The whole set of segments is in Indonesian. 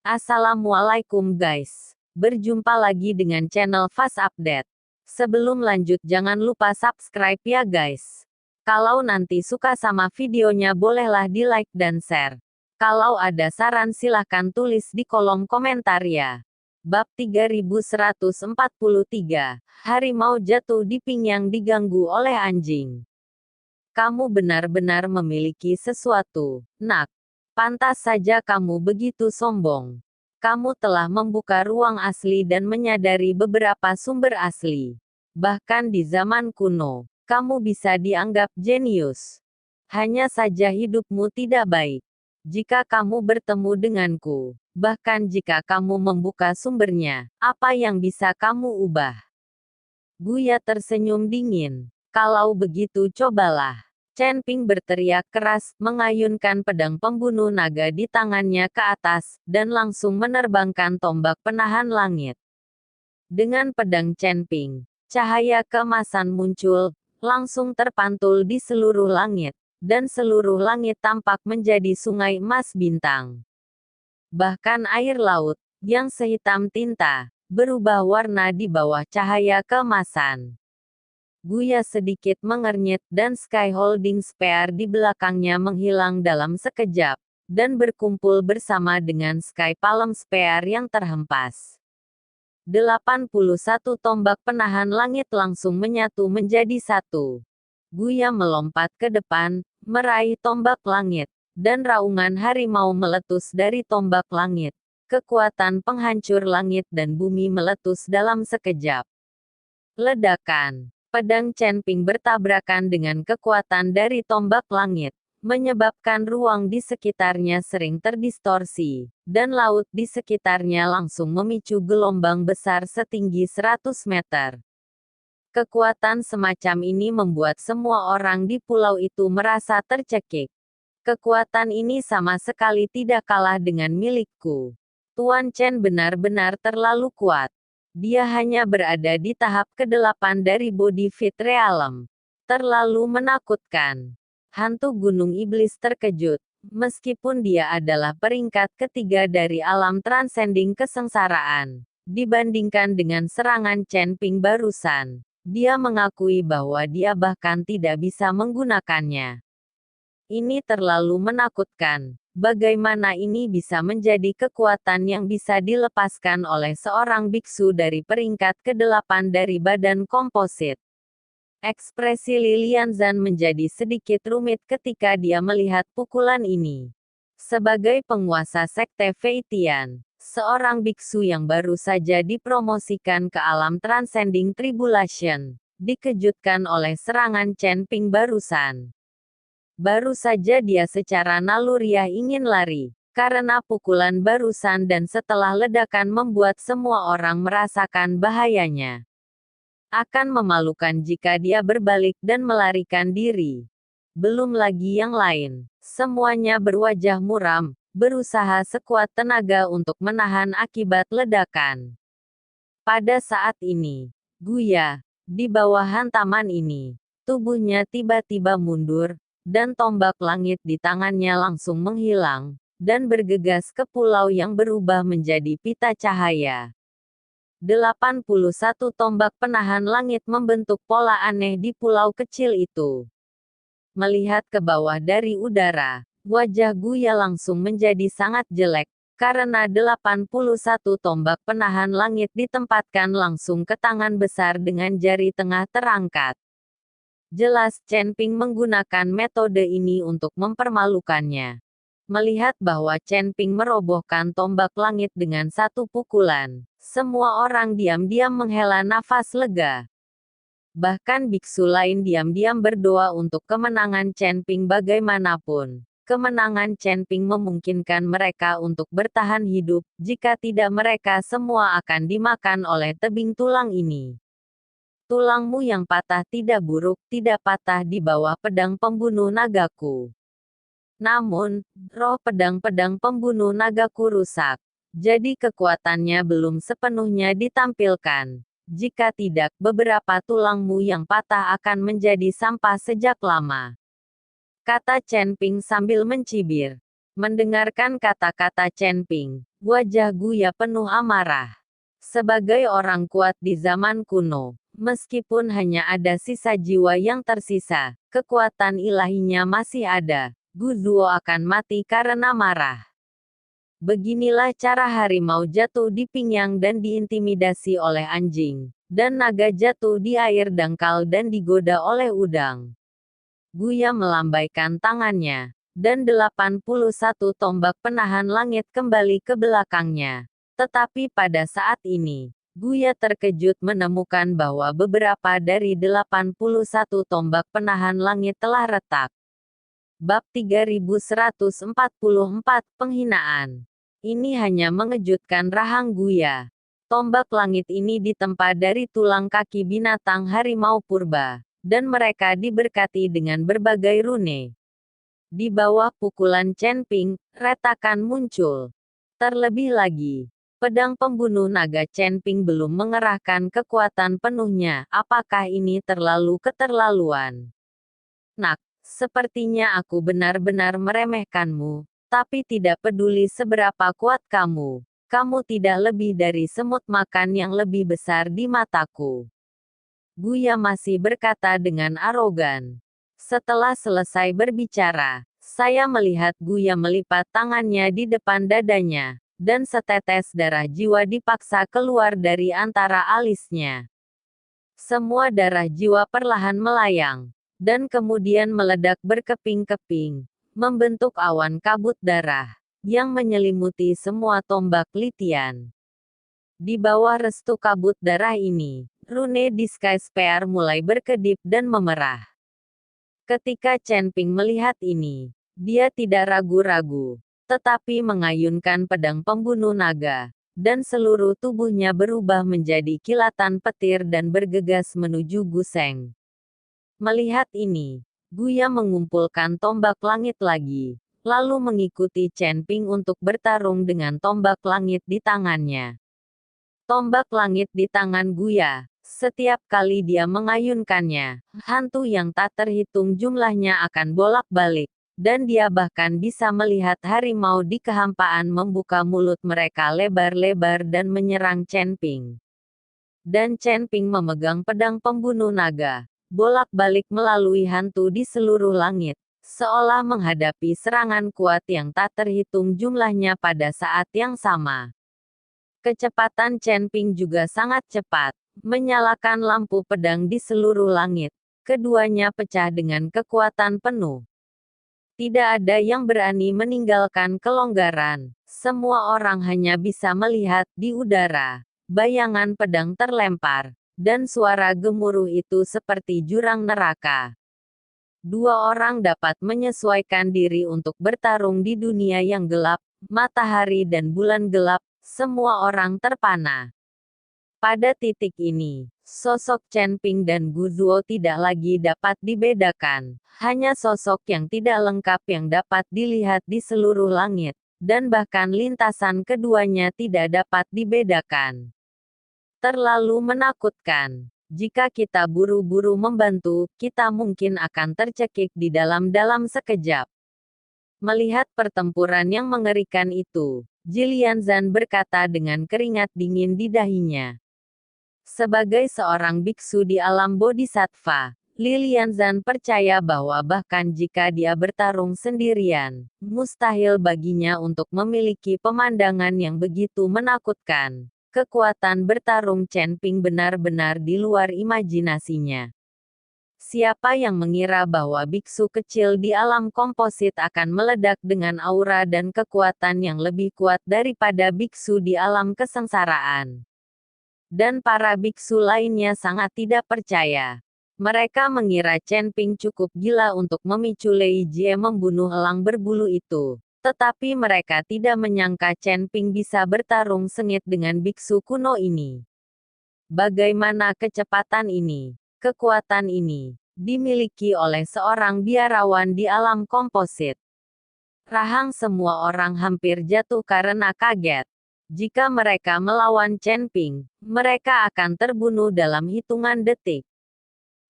Assalamualaikum guys. Berjumpa lagi dengan channel Fast Update. Sebelum lanjut jangan lupa subscribe ya guys. Kalau nanti suka sama videonya bolehlah di like dan share. Kalau ada saran silahkan tulis di kolom komentar ya. Bab 3143, Harimau jatuh di pinggang diganggu oleh anjing. Kamu benar-benar memiliki sesuatu, nak. Pantas saja kamu begitu sombong. Kamu telah membuka ruang asli dan menyadari beberapa sumber asli. Bahkan di zaman kuno, kamu bisa dianggap jenius. Hanya saja hidupmu tidak baik. Jika kamu bertemu denganku, bahkan jika kamu membuka sumbernya, apa yang bisa kamu ubah? Buya tersenyum dingin. Kalau begitu cobalah. Chen Ping berteriak keras, mengayunkan pedang pembunuh naga di tangannya ke atas, dan langsung menerbangkan tombak penahan langit. Dengan pedang Chen Ping, cahaya keemasan muncul, langsung terpantul di seluruh langit, dan seluruh langit tampak menjadi sungai emas bintang. Bahkan air laut, yang sehitam tinta, berubah warna di bawah cahaya keemasan. Buya sedikit mengernyit dan Sky Holding Spear di belakangnya menghilang dalam sekejap, dan berkumpul bersama dengan Sky Palm Spear yang terhempas. 81 tombak penahan langit langsung menyatu menjadi satu. Buya melompat ke depan, meraih tombak langit, dan raungan harimau meletus dari tombak langit. Kekuatan penghancur langit dan bumi meletus dalam sekejap. Ledakan. Pedang Chen Ping bertabrakan dengan kekuatan dari tombak langit, menyebabkan ruang di sekitarnya sering terdistorsi, dan laut di sekitarnya langsung memicu gelombang besar setinggi 100 meter. Kekuatan semacam ini membuat semua orang di pulau itu merasa tercekik. Kekuatan ini sama sekali tidak kalah dengan milikku. Tuan Chen benar-benar terlalu kuat. Dia hanya berada di tahap ke-8 dari Body Fit Realm. Terlalu menakutkan. Hantu Gunung Iblis terkejut. Meskipun dia adalah peringkat ketiga dari alam transcending kesengsaraan, dibandingkan dengan serangan Chen Ping barusan, dia mengakui bahwa dia bahkan tidak bisa menggunakannya. Ini terlalu menakutkan. Bagaimana ini bisa menjadi kekuatan yang bisa dilepaskan oleh seorang biksu dari peringkat ke-8 dari badan komposit? Ekspresi Lilian Zhan menjadi sedikit rumit ketika dia melihat pukulan ini. Sebagai penguasa sekte Feitian, seorang biksu yang baru saja dipromosikan ke alam transcending tribulation, dikejutkan oleh serangan Chen Ping barusan. Baru saja dia secara naluriah ingin lari, karena pukulan barusan dan setelah ledakan membuat semua orang merasakan bahayanya. Akan memalukan jika dia berbalik dan melarikan diri. Belum lagi yang lain, semuanya berwajah muram, berusaha sekuat tenaga untuk menahan akibat ledakan. Pada saat ini, Buya, di bawah hantaman ini, tubuhnya tiba-tiba mundur, dan tombak langit di tangannya langsung menghilang, dan bergegas ke pulau yang berubah menjadi pita cahaya. 81 tombak penahan langit membentuk pola aneh di pulau kecil itu. Melihat ke bawah dari udara, wajah Buya langsung menjadi sangat jelek, karena 81 tombak penahan langit ditempatkan langsung ke tangan besar dengan jari tengah terangkat. Jelas Chen Ping menggunakan metode ini untuk mempermalukannya. Melihat bahwa Chen Ping merobohkan tombak langit dengan satu pukulan, semua orang diam-diam menghela nafas lega. Bahkan biksu lain diam-diam berdoa untuk kemenangan Chen Ping bagaimanapun. Kemenangan Chen Ping memungkinkan mereka untuk bertahan hidup, jika tidak mereka semua akan dimakan oleh tebing tulang ini. Tulangmu yang patah tidak buruk, tidak patah di bawah pedang pembunuh nagaku. Namun, roh pedang-pedang pembunuh nagaku rusak. Jadi kekuatannya belum sepenuhnya ditampilkan. Jika tidak, beberapa tulangmu yang patah akan menjadi sampah sejak lama. Kata Chen Ping sambil mencibir. Mendengarkan kata-kata Chen Ping, wajah Guya penuh amarah. Sebagai orang kuat di zaman kuno, meskipun hanya ada sisa jiwa yang tersisa, kekuatan ilahinya masih ada. Gu Zuo akan mati karena marah. Beginilah cara harimau jatuh di pinggang dan diintimidasi oleh anjing, dan naga jatuh di air dangkal dan digoda oleh udang. Guya melambaikan tangannya, dan 81 tombak penahan langit kembali ke belakangnya. Tetapi pada saat ini, Guya terkejut menemukan bahwa beberapa dari 81 tombak penahan langit telah retak. Bab 3144 Penghinaan. Ini hanya mengejutkan rahang Guya. Tombak langit ini ditempa dari tulang kaki binatang harimau purba, dan mereka diberkati dengan berbagai rune. Di bawah pukulan Chen Ping, retakan muncul. Terlebih lagi, pedang pembunuh naga Chen Ping belum mengerahkan kekuatan penuhnya. Apakah ini terlalu keterlaluan? Nak, sepertinya aku benar-benar meremehkanmu. Tapi tidak peduli seberapa kuat kamu, kamu tidak lebih dari semut makan yang lebih besar di mataku. Guya masih berkata dengan arogan. Setelah selesai berbicara, saya melihat Guya melipat tangannya di depan dadanya, dan setetes darah jiwa dipaksa keluar dari antara alisnya. Semua darah jiwa perlahan melayang, dan kemudian meledak berkeping-keping, membentuk awan kabut darah, yang menyelimuti semua tombak litian. Di bawah restu kabut darah ini, rune Disguise Spear mulai berkedip dan memerah. Ketika Chen Ping melihat ini, dia tidak ragu-ragu, tetapi mengayunkan pedang pembunuh naga, dan seluruh tubuhnya berubah menjadi kilatan petir dan bergegas menuju Guseng. Melihat ini, Guya mengumpulkan tombak langit lagi, lalu mengikuti Chen Ping untuk bertarung dengan tombak langit di tangannya. Tombak langit di tangan Guya, setiap kali dia mengayunkannya, hantu yang tak terhitung jumlahnya akan bolak-balik, dan dia bahkan bisa melihat harimau di kehampaan membuka mulut mereka lebar-lebar dan menyerang Chen Ping. Dan Chen Ping memegang pedang pembunuh naga, bolak-balik melalui hantu di seluruh langit, seolah menghadapi serangan kuat yang tak terhitung jumlahnya pada saat yang sama. Kecepatan Chen Ping juga sangat cepat, menyalakan lampu pedang di seluruh langit. Keduanya pecah dengan kekuatan penuh. Tidak ada yang berani meninggalkan kelonggaran. Semua orang hanya bisa melihat di udara. Bayangan pedang terlempar, dan suara gemuruh itu seperti jurang neraka. Dua orang dapat menyesuaikan diri untuk bertarung di dunia yang gelap, matahari dan bulan gelap, semua orang terpana. Pada titik ini, sosok Chen Ping dan Gu Zuo tidak lagi dapat dibedakan, hanya sosok yang tidak lengkap yang dapat dilihat di seluruh langit, dan bahkan lintasan keduanya tidak dapat dibedakan. Terlalu menakutkan. Jika kita buru-buru membantu, kita mungkin akan tercekik di dalam-dalam sekejap. Melihat pertempuran yang mengerikan itu, Jilian Zan berkata dengan keringat dingin di dahinya. Sebagai seorang biksu di alam bodhisattva, Lilian Zan percaya bahwa bahkan jika dia bertarung sendirian, mustahil baginya untuk memiliki pemandangan yang begitu menakutkan. Kekuatan bertarung Chen Ping benar-benar di luar imajinasinya. Siapa yang mengira bahwa biksu kecil di alam komposit akan meledak dengan aura dan kekuatan yang lebih kuat daripada biksu di alam kesengsaraan? Dan para biksu lainnya sangat tidak percaya. Mereka mengira Chen Ping cukup gila untuk memicu Lei Jie membunuh elang berbulu itu. Tetapi mereka tidak menyangka Chen Ping bisa bertarung sengit dengan biksu kuno ini. Bagaimana kecepatan ini, kekuatan ini, dimiliki oleh seorang biarawan di alam komposit? Rahang semua orang hampir jatuh karena kaget. Jika mereka melawan Chen Ping, mereka akan terbunuh dalam hitungan detik.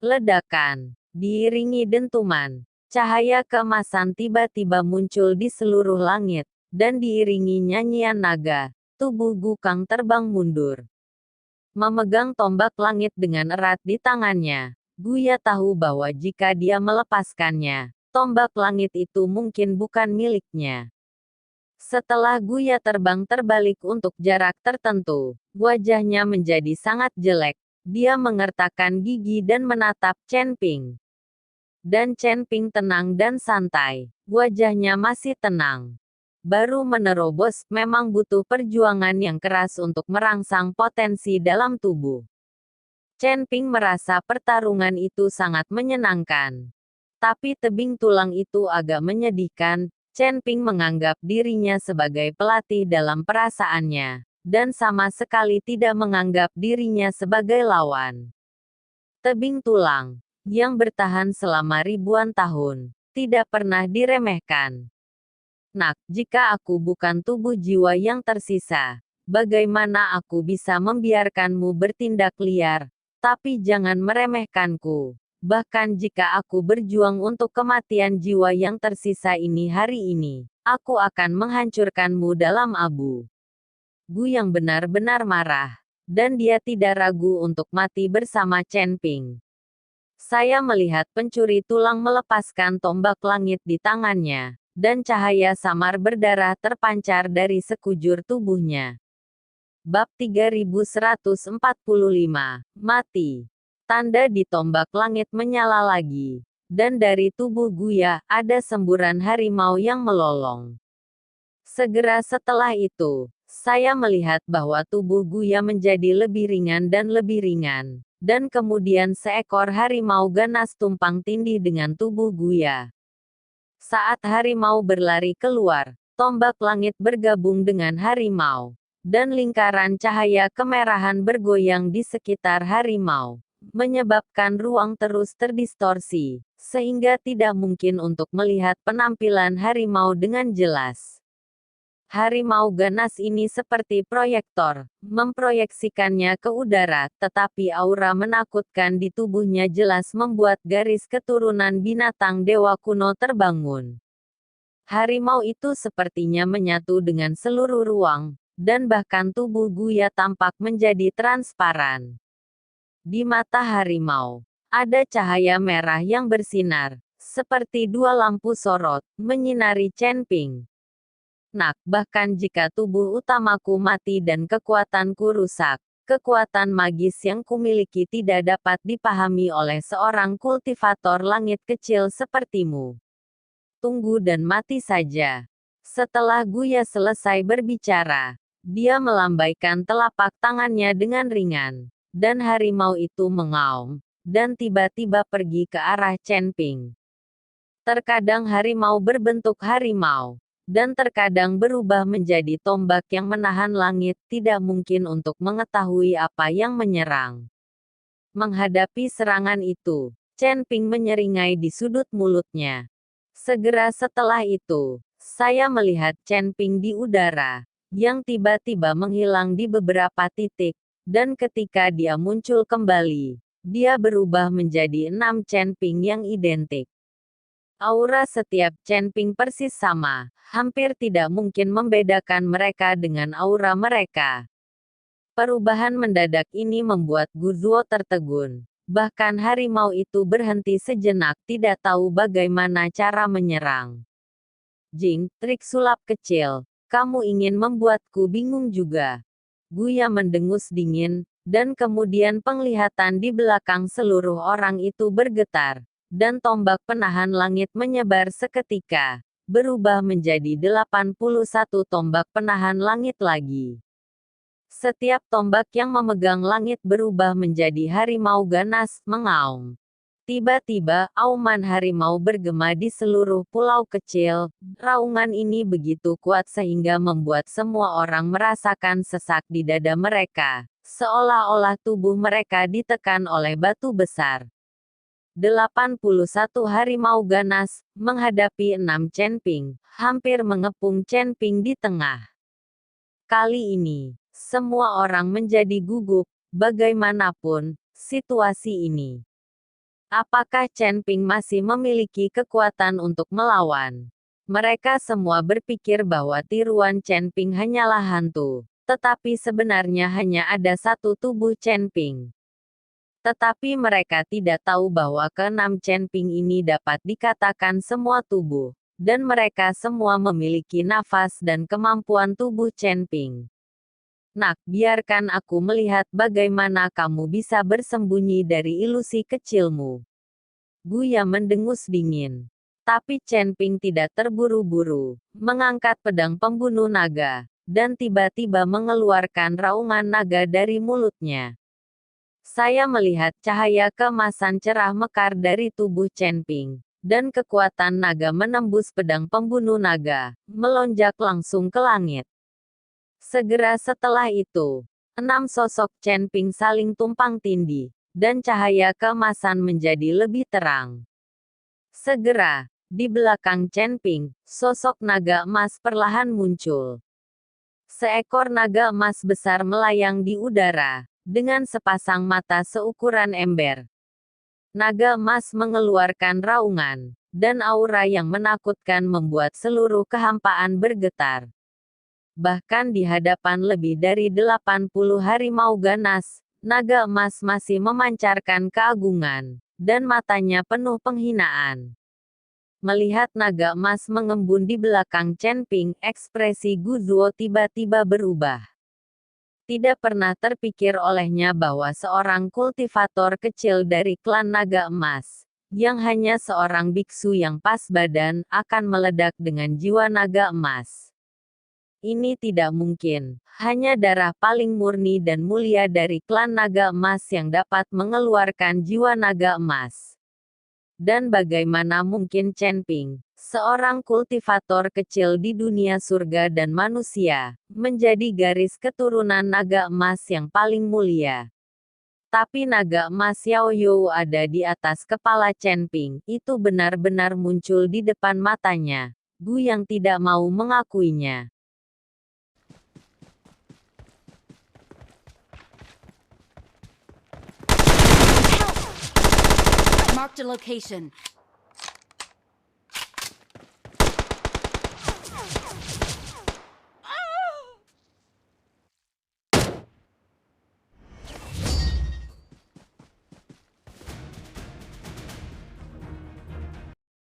Ledakan, diiringi dentuman. Cahaya keemasan tiba-tiba muncul di seluruh langit, dan diiringi nyanyian naga. Tubuh Gukang terbang mundur. Memegang tombak langit dengan erat di tangannya, Guya tahu bahwa jika dia melepaskannya, tombak langit itu mungkin bukan miliknya. Setelah Guya terbang terbalik untuk jarak tertentu, wajahnya menjadi sangat jelek. Dia mengertakkan gigi dan menatap Chen Ping. Dan Chen Ping tenang dan santai. Wajahnya masih tenang. Baru menerobos, memang butuh perjuangan yang keras untuk merangsang potensi dalam tubuh. Chen Ping merasa pertarungan itu sangat menyenangkan. Tapi tebing tulang itu agak menyedihkan. Chen Ping menganggap dirinya sebagai pelatih dalam perasaannya, dan sama sekali tidak menganggap dirinya sebagai lawan. Tebing tulang yang bertahan selama ribuan tahun, tidak pernah diremehkan. Nak, jika aku bukan tubuh jiwa yang tersisa, bagaimana aku bisa membiarkanmu bertindak liar? Tapi jangan meremehkanku. Bahkan jika aku berjuang untuk kematian jiwa yang tersisa ini hari ini, aku akan menghancurkanmu dalam abu. Gu yang benar-benar marah, dan dia tidak ragu untuk mati bersama Chen Ping. Saya melihat pencuri tulang melepaskan tombak langit di tangannya, dan cahaya samar berdarah terpancar dari sekujur tubuhnya. Bab 3145, Mati. Tanda di tombak langit menyala lagi, dan dari tubuh Guya, ada semburan harimau yang melolong. Segera setelah itu, saya melihat bahwa tubuh Guya menjadi lebih ringan dan lebih ringan. Dan kemudian seekor harimau ganas tumpang tindih dengan tubuh Guya. Saat harimau berlari keluar, tombak langit bergabung dengan harimau, dan lingkaran cahaya kemerahan bergoyang di sekitar harimau, menyebabkan ruang terus terdistorsi, sehingga tidak mungkin untuk melihat penampilan harimau dengan jelas. Harimau ganas ini seperti proyektor, memproyeksikannya ke udara, tetapi aura menakutkan di tubuhnya jelas membuat garis keturunan binatang dewa kuno terbangun. Harimau itu sepertinya menyatu dengan seluruh ruang, dan bahkan tubuh Guya tampak menjadi transparan. Di mata harimau, ada cahaya merah yang bersinar, seperti dua lampu sorot, menyinari Chen Ping. Nak, bahkan jika tubuh utamaku mati dan kekuatanku rusak, kekuatan magis yang kumiliki tidak dapat dipahami oleh seorang kultivator langit kecil sepertimu. Tunggu dan mati saja. Setelah Guya selesai berbicara, dia melambaikan telapak tangannya dengan ringan, dan harimau itu mengaum, dan tiba-tiba pergi ke arah Chen Ping. Terkadang harimau berbentuk harimau, dan terkadang berubah menjadi tombak yang menahan langit, tidak mungkin untuk mengetahui apa yang menyerang. Menghadapi serangan itu, Chen Ping menyeringai di sudut mulutnya. Segera setelah itu, saya melihat Chen Ping di udara, yang tiba-tiba menghilang di beberapa titik, dan ketika dia muncul kembali, dia berubah menjadi 6 Chen Ping yang identik. Aura setiap Chen Ping persis sama, hampir tidak mungkin membedakan mereka dengan aura mereka. Perubahan mendadak ini membuat Guzuo tertegun. Bahkan harimau itu berhenti sejenak, tidak tahu bagaimana cara menyerang. Jing, trik sulap kecil, kamu ingin membuatku bingung juga. Guya mendengus dingin, dan kemudian penglihatan di belakang seluruh orang itu bergetar. Dan tombak penahan langit menyebar seketika, berubah menjadi 81 tombak penahan langit lagi. Setiap tombak yang memegang langit berubah menjadi harimau ganas, mengaum. Tiba-tiba, auman harimau bergema di seluruh pulau kecil. Raungan ini begitu kuat sehingga membuat semua orang merasakan sesak di dada mereka, seolah-olah tubuh mereka ditekan oleh batu besar. 81 harimau ganas, menghadapi 6 Chen Ping, hampir mengepung Chen Ping di tengah. Kali ini, semua orang menjadi gugup, bagaimanapun situasi ini. Apakah Chen Ping masih memiliki kekuatan untuk melawan? Mereka semua berpikir bahwa tiruan Chen Ping hanyalah hantu, tetapi sebenarnya hanya ada satu tubuh Chen Ping. Tetapi mereka tidak tahu bahwa keenam Chen Ping ini dapat dikatakan semua tubuh, dan mereka semua memiliki nafas dan kemampuan tubuh Chen Ping. Nak, biarkan aku melihat bagaimana kamu bisa bersembunyi dari ilusi kecilmu. Guya mendengus dingin. Tapi Chen Ping tidak terburu-buru, mengangkat pedang pembunuh naga, dan tiba-tiba mengeluarkan raungan naga dari mulutnya. Saya melihat cahaya keemasan cerah mekar dari tubuh Chen Ping, dan kekuatan naga menembus pedang pembunuh naga, melonjak langsung ke langit. Segera setelah itu, 6 sosok Chen Ping saling tumpang tindih, dan cahaya keemasan menjadi lebih terang. Segera, di belakang Chen Ping, sosok naga emas perlahan muncul. Seekor naga emas besar melayang di udara, dengan sepasang mata seukuran ember. Naga emas mengeluarkan raungan, dan aura yang menakutkan membuat seluruh kehampaan bergetar. Bahkan di hadapan lebih dari 80 harimau ganas, naga emas masih memancarkan keagungan, dan matanya penuh penghinaan. Melihat naga emas mengembun di belakang Chen Ping, ekspresi Gu Zuo tiba-tiba berubah. Tidak pernah terpikir olehnya bahwa seorang kultivator kecil dari klan naga emas, yang hanya seorang biksu yang pas badan, akan meledak dengan jiwa naga emas. Ini tidak mungkin. Hanya darah paling murni dan mulia dari klan naga emas yang dapat mengeluarkan jiwa naga emas. Dan bagaimana mungkin Chen Ping, seorang kultivator kecil di dunia surga dan manusia, menjadi garis keturunan naga emas yang paling mulia? Tapi naga emas Xiao You ada di atas kepala Chen Ping, itu benar-benar muncul di depan matanya. Gu yang tidak mau mengakuinya. Marked a location.